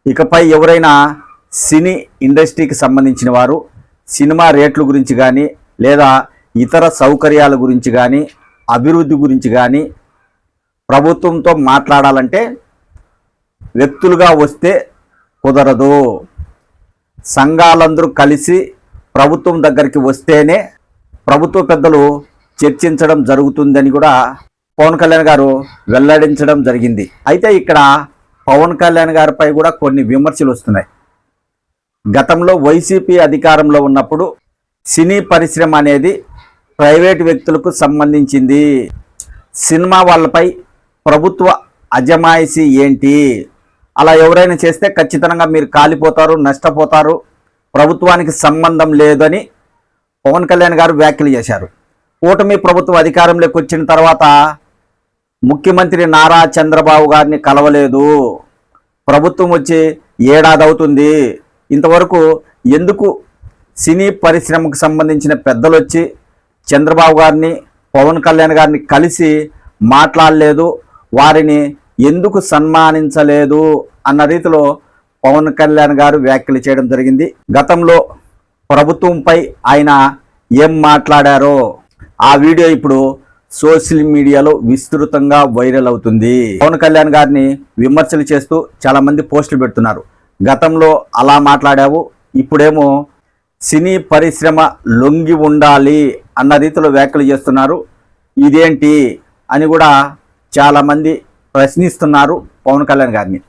ఇకపై ఎవరైనా సినీ ఇండస్ట్రీకి సంబంధించిన వారు సినిమా రేట్ల గురించి కానీ లేదా ఇతర సౌకర్యాల గురించి కానీ అభివృద్ధి గురించి కానీ ప్రభుత్వంతో మాట్లాడాలంటే వ్యక్తులుగా వస్తే కుదరదు. సంఘాలందరూ కలిసి ప్రభుత్వం దగ్గరికి వస్తేనే ప్రభుత్వ పెద్దలు చర్చించడం జరుగుతుందని కూడా పవన్ కళ్యాణ్ గారు వెల్లడించడం జరిగింది. అయితే ఇక్కడ పవన్ కళ్యాణ్ గారిపై కూడా కొన్ని విమర్శలు వస్తున్నాయి. గతంలో వైసీపీ అధికారంలో ఉన్నప్పుడు సినీ పరిశ్రమ అనేది ప్రైవేటు వ్యక్తులకు సంబంధించింది. సినిమా వాళ్ళపై ప్రభుత్వ అజమాయిషీ ఏంటి? అలా ఎవరైనా చేస్తే ఖచ్చితంగా మీరు కాలిపోతారు, నష్టపోతారు, ప్రభుత్వానికి సంబంధం లేదని పవన్ కళ్యాణ్ గారు వ్యాఖ్యలు చేశారు. కూటమి ప్రభుత్వం అధికారంలోకి వచ్చిన తర్వాత ముఖ్యమంత్రి నారా చంద్రబాబు గారిని కలవలేదు. ప్రభుత్వం వచ్చి ఏడాది అవుతుంది. ఇంతవరకు ఎందుకు సినీ పరిశ్రమకు సంబంధించిన పెద్దలు వచ్చి చంద్రబాబు గారిని పవన్ కళ్యాణ్ గారిని కలిసి మాట్లాడలేదు, వారిని ఎందుకు సన్మానించలేదు అన్న రీతిలో పవన్ కళ్యాణ్ గారు వ్యాఖ్యలు చేయడం జరిగింది. గతంలో ప్రభుత్వంపై ఆయన ఏం మాట్లాడారో ఆ వీడియో ఇప్పుడు సోషల్ మీడియాలో విస్తృతంగా వైరల్ అవుతుంది. పవన్ కళ్యాణ్ గారిని విమర్శలు చేస్తూ చాలామంది పోస్టులు పెడుతున్నారు. గతంలో అలా మాట్లాడావు, ఇప్పుడేమో సినీ పరిశ్రమ లొంగి ఉండాలి అన్న రీతిలో వ్యాఖ్యలు చేస్తున్నారు. ఇదేంటి అని కూడా చాలామంది ప్రశ్నిస్తున్నారు పవన్ కళ్యాణ్ గారిని.